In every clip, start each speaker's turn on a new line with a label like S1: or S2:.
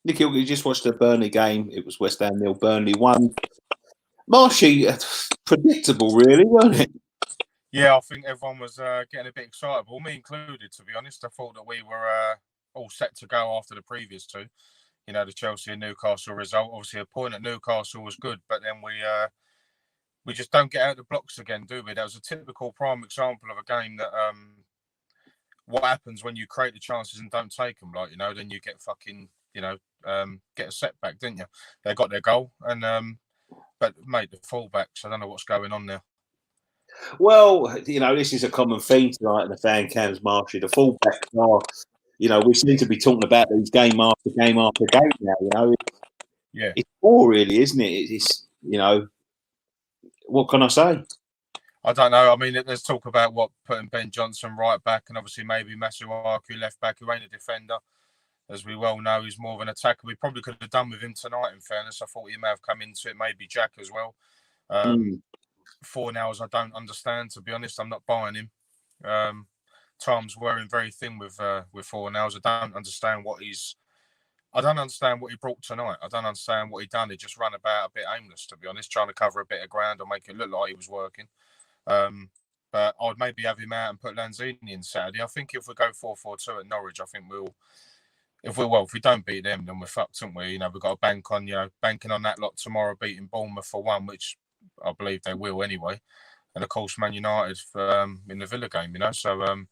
S1: Nicky, you just watched the Burnley game. It was West Ham 0, Burnley 1. Marshy, predictable, really, wasn't it?
S2: Yeah, I think everyone was getting a bit excitable, me included, to be honest. I thought that we were all set to go after the previous two. You know, the Chelsea and Newcastle result. Obviously, a point at Newcastle was good, but then we just don't get out of the blocks again, do we? That was a typical prime example of a game that what happens when you create the chances and don't take them, like, then you get fucking, get a setback, didn't you? They got their goal, and but mate, the fullbacks, I don't know what's going on there.
S1: Well, this is a common theme tonight in the fan cams, Marshy. The fullbacks are, we seem to be talking about these game after game after game now,
S2: Yeah.
S1: It's all really, isn't it? It's, what can I say?
S2: I don't know. I mean, there's talk about putting Ben Johnson right back and obviously maybe Masuaku left back, who ain't a defender. As we well know, he's more of an attacker. We probably could have done with him tonight, in fairness. I thought he may have come into it, maybe Jack as well. Fornals, I don't understand, to be honest. I'm not buying him. Tom's wearing very thin with Fornals. I don't understand what he brought tonight. I don't understand what he done. He just ran about a bit aimless, to be honest, trying to cover a bit of ground or make it look like he was working. But I'd maybe have him out and put Lanzini in Saturday. I think if we go 4-4-2 at Norwich, I think if we don't beat them, then we're fucked, aren't we? We've got to banking on that lot tomorrow, beating Bournemouth for one, which I believe they will anyway. And of course, Man United in the Villa game, So,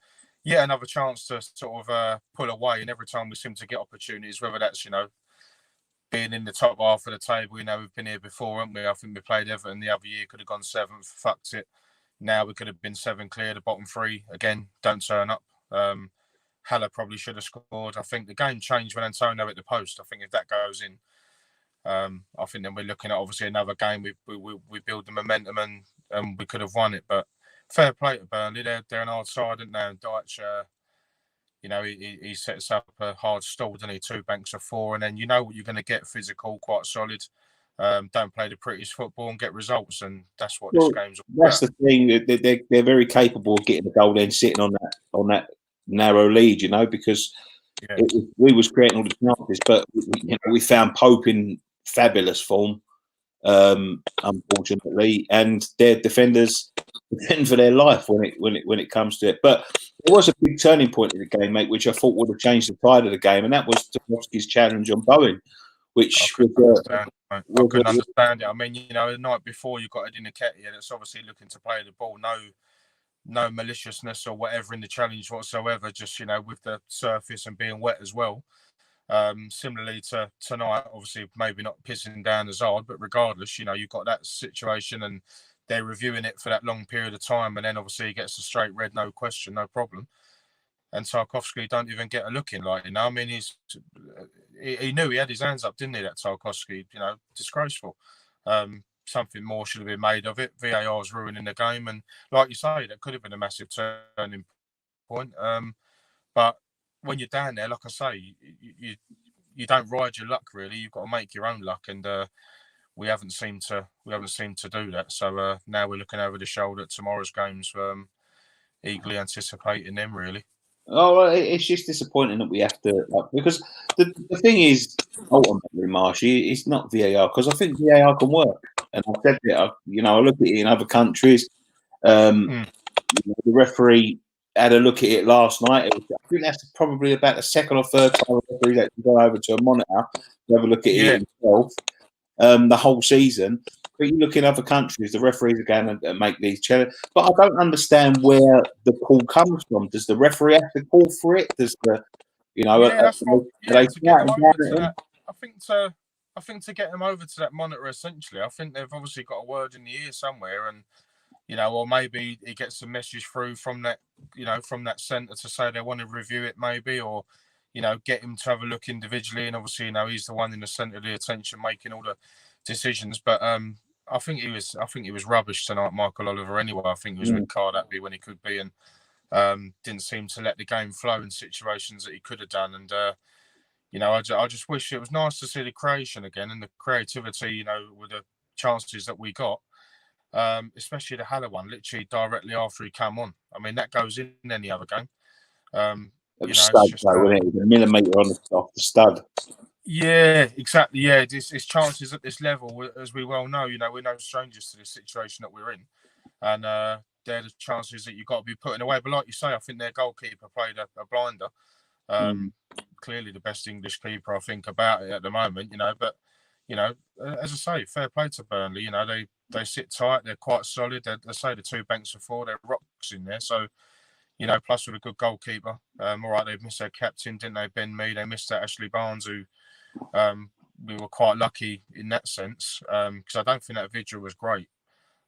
S2: another chance to sort of pull away. And every time we seem to get opportunities, whether that's, being in the top half of the table, we've been here before, haven't we? I think we played Everton the other year, could have gone 7th, fucked it. Now we could have been 7 clear, the bottom 3. Again, don't turn up. Haller probably should have scored. I think the game changed when Antonio hit the post. I think if that goes in, I think then we're looking at obviously another game. We build the momentum and we could have won it. But fair play to Burnley. They're an hard side, aren't they? And Dyche, he sets up a hard stall, doesn't he? 2 banks of 4, and then you know what you're going to get: physical, quite solid. Don't play the prettiest football and get results, and that's what this game's all
S1: about. That's the thing. They're very capable of getting the goal then sitting on that narrow lead, because we was creating all the chances, but we found Pope in fabulous form, unfortunately, and their defenders defend for their life when it comes to it. But there was a big turning point in the game, mate, which I thought would have changed the tide of the game, and that was Tarkowski's challenge on Bowen, which
S2: I couldn't understand it. I mean, the night before you got Eddie Nketiah that's obviously looking to play the ball, no maliciousness or whatever in the challenge whatsoever, just, with the surface and being wet as well. Similarly to tonight, obviously maybe not pissing down as hard, but regardless, you've got that situation and they're reviewing it for that long period of time, and then obviously he gets a straight red, no question, no problem. And Tarkowski don't even get a look in, I mean, he knew he had his hands up, didn't he, that Tarkowski, disgraceful. Something more should have been made of it. VAR is ruining the game, and like you say, that could have been a massive turning point. But when you're down there, like I say, you don't ride your luck really. You've got to make your own luck, and we haven't seemed to do that. So now we're looking over the shoulder at tomorrow's games, eagerly anticipating them really.
S1: Oh, it's just disappointing that we have to, because the thing is, ultimately, Marshy, it's not VAR, because I think VAR can work. And I've said it, I look at it in other countries. The referee had a look at it last night. I think that's probably about the second or third time the referee actually gone over to a monitor to have a look at it himself the whole season. But you look in other countries, the referees are going to make these challenges. But I don't understand where the call comes from. Does the referee have to call for it? Does the,
S2: I think to get them over to that monitor, essentially, I think they've obviously got a word in the ear somewhere, and or maybe he gets a message through from that, from that centre to say they want to review it, maybe, or get him to have a look individually. And obviously, he's the one in the centre of the attention making all the decisions. But I think he was rubbish tonight, Michael Oliver. Anyway, I think he was a bit card happy when he could be, and didn't seem to let the game flow in situations that he could have done. And I just wish it was nice to see the creation again and the creativity, with the chances that we got, especially the Haller one, literally directly after he came on. I mean, that goes in any other game.
S1: It was stud, though, wasn't it? It was a millimetre off the stud.
S2: Yeah, exactly. Yeah, it's chances at this level, as we well know. We're no strangers to this situation that we're in, and they're the chances that you've got to be putting away. But like you say, I think their goalkeeper played a blinder. Clearly the best English keeper, I think, about it at the moment. But as I say, fair play to Burnley. They sit tight. They're quite solid. They say the two banks of four. They're rocks in there. So plus with a good goalkeeper. All right, they've missed their captain, didn't they, Ben Mee? They missed that Ashley Barnes, who we were quite lucky in that sense, because I don't think that vigil was great.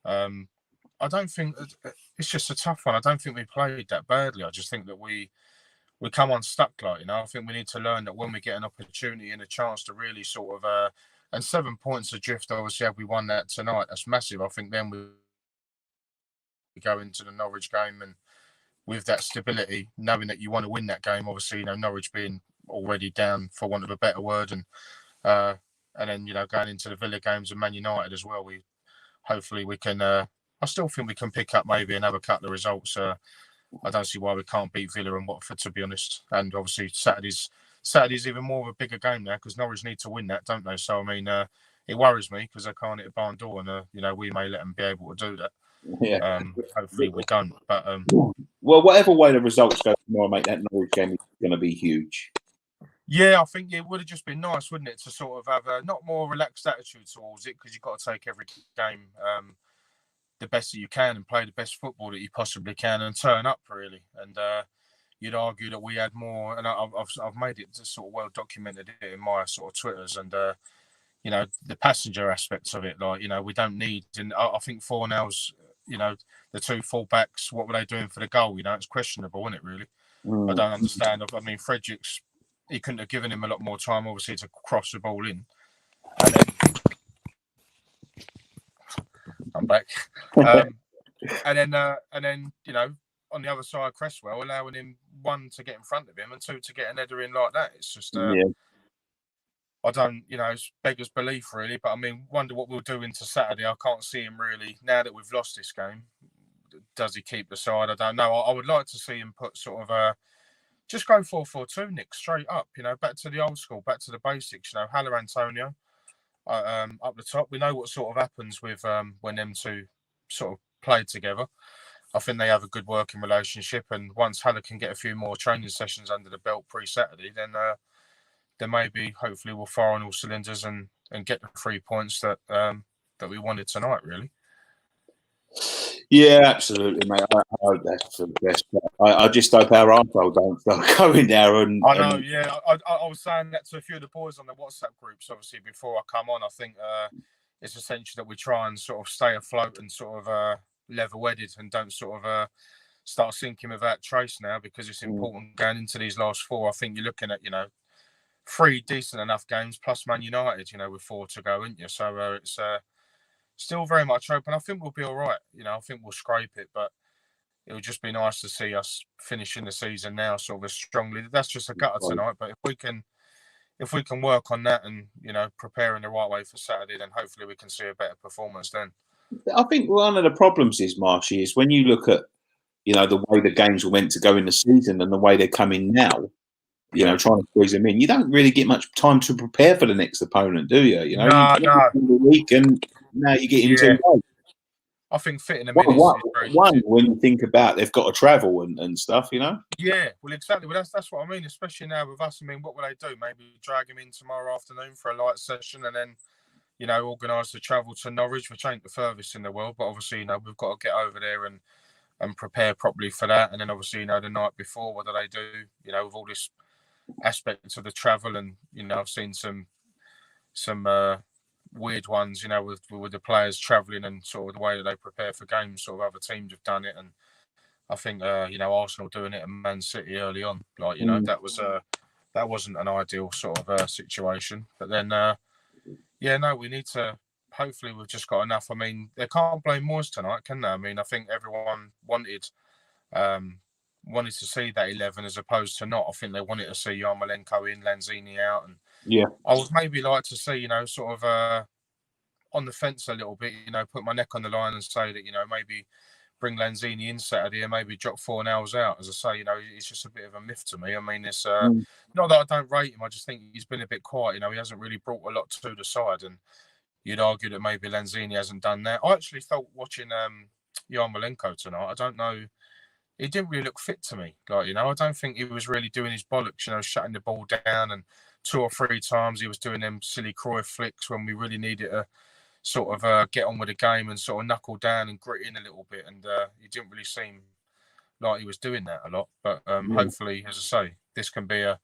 S2: I don't think it's just a tough one. I don't think we played that badly. I just think that we come unstuck. I think we need to learn that when we get an opportunity and a chance to really sort of and 7 points adrift. Obviously, have we won that tonight? That's massive. I think then we go into the Norwich game and with that stability, knowing that you want to win that game. Obviously, Norwich being already down, for want of a better word, and then going into the Villa games and Man United as well. Hopefully we can. I still think we can pick up maybe another couple of results. I don't see why we can't beat Villa and Watford, to be honest. And obviously Saturday's even more of a bigger game now because Norwich need to win that, don't they? So I mean, it worries me because they can't hit a barn door, and we may let them be able to do that.
S1: Yeah.
S2: Hopefully we don't. But
S1: well, whatever way the results go tomorrow, mate, that Norwich game is going to be huge.
S2: Yeah, I think it would have just been nice, wouldn't it, to sort of have a not more relaxed attitude towards it, because you've got to take every game the best that you can and play the best football that you possibly can and turn up, really. And you'd argue that we had more, and I've made it just sort of well documented in my sort of Twitters, and the passenger aspects of it, we don't need, and I think 4-0's, the two full-backs, what were they doing for the goal? It's questionable, isn't it, really? I don't understand. I mean, Fredericks, he couldn't have given him a lot more time, obviously, to cross the ball in. And then I'm back. And then on the other side, Cresswell allowing him, one, to get in front of him, and two, to get an header in like that. It's just I don't, it's beggar's belief, really. But I mean, wonder what we'll do into Saturday. I can't see him really now that we've lost this game. Does he keep the side? I don't know. I would like to see him put sort of just go 4-4-2, Nick, straight up. Back to the old school, back to the basics. Haller Antonio up the top. We know what sort of happens with when them two sort of play together. I think they have a good working relationship, and once Haller can get a few more training sessions under the belt pre-Saturday, then maybe hopefully we'll fire on all cylinders and get the 3 points that we wanted tonight, really.
S1: Yeah, absolutely, mate. I hope that's for the best. I just hope our arsehole don't start going there. And
S2: I know, yeah. I was saying that to a few of the boys on the WhatsApp groups, obviously, before I come on. I think it's essential that we try and sort of stay afloat and sort of level-headed and don't sort of start sinking without trace now, because it's important going into these last four. I think you're looking at, 3 decent enough games plus Man United, with 4 to go, aren't you? So it's still very much open. I think we'll be all right. I think we'll scrape it, but it would just be nice to see us finishing the season now sort of as strongly. That's just a gutter tonight, but if we can work on that and prepare in the right way for Saturday, then hopefully we can see a better performance then.
S1: I think one of the problems is, Marshy, is when you look at the way the games were meant to go in the season and the way they're coming now. Trying to squeeze them in. You don't really get much time to prepare for the next opponent, do you?
S2: No.
S1: The week, and now you get into.
S2: I think fitting them in is very
S1: one when you think about they've got to travel and stuff,
S2: Yeah, well, exactly. Well, that's what I mean. Especially now with us. I mean, what will they do? Maybe drag him in tomorrow afternoon for a light session, and then organise the travel to Norwich, which ain't the furthest in the world, but obviously we've got to get over there and prepare properly for that. And then obviously the night before, what do they do? With all this aspects of the travel, and I've seen some weird ones, with the players travelling and sort of the way that they prepare for games. Sort of other teams have done it, and I think Arsenal doing it and Man City early on, that wasn't an ideal sort of situation. But then we need to. Hopefully we've just got enough. I mean, they can't blame Moyes tonight, can they? I mean, I think everyone wanted to see that 11 as opposed to not. I think they wanted to see Yarmolenko in, Lanzini out, and I would maybe like to see, sort of on the fence a little bit, put my neck on the line and say that, maybe bring Lanzini in Saturday and maybe drop Fornals out. As I say, you know, it's just a bit of a myth to me. I mean, it's not that I don't rate him. I just think he's been a bit quiet. You know, he hasn't really brought a lot to the side, and you'd argue that maybe Lanzini hasn't done that. I actually felt watching Yarmolenko tonight. I don't know. He didn't really look fit to me. Like, you know, I don't think he was really doing his bollocks, you know, shutting the ball down. And 2 or 3 times he was doing them silly Cruyff flicks when we really needed to sort of get on with the game and sort of knuckle down and grit in a little bit. And he didn't really seem like he was doing that a lot. But hopefully, as I say, this can be a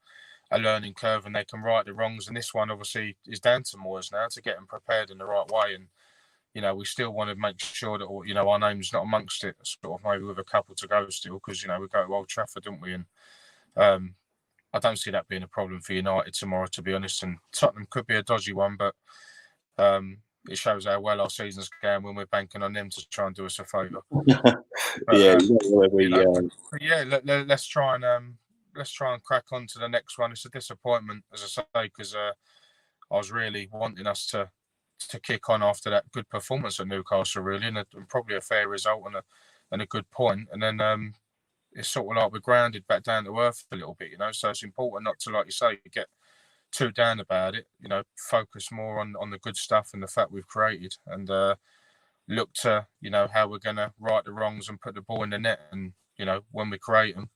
S2: learning curve and they can right the wrongs. And this one obviously is down to Moyes now to get them prepared in the right way. And, you know, we still want to make sure that, you know, our name's not amongst it, sort of maybe with a couple to go still, because, you know, we go to Old Trafford, don't we? And I don't see that being a problem for United tomorrow, to be honest. And Tottenham could be a dodgy one, but it shows how well our season's going when we're banking on them to try and do us a favour. Let's try and crack on to the next one. It's a disappointment, as I say, because I was really wanting us to kick on after that good performance at Newcastle, really, and probably a fair result and a good point. And then it's sort of like we're grounded back down to earth a little bit, you know. So it's important not to, like you say, get too down about it. You know, focus more on the good stuff and the fact we've created, and look to, you know, how we're going to right the wrongs and put the ball in the net. And, you know, when we create them,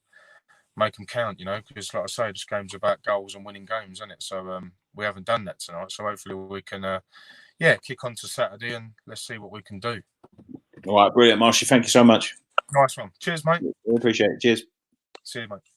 S2: make them count, you know, because like I say, this game's about goals and winning games, isn't it? So we haven't done that tonight. So hopefully we can, kick on to Saturday and let's see what we can do.
S1: All right, brilliant, Marshy. Thank you so much.
S2: Nice one. Cheers, mate.
S1: I appreciate it. Cheers.
S2: See you, mate.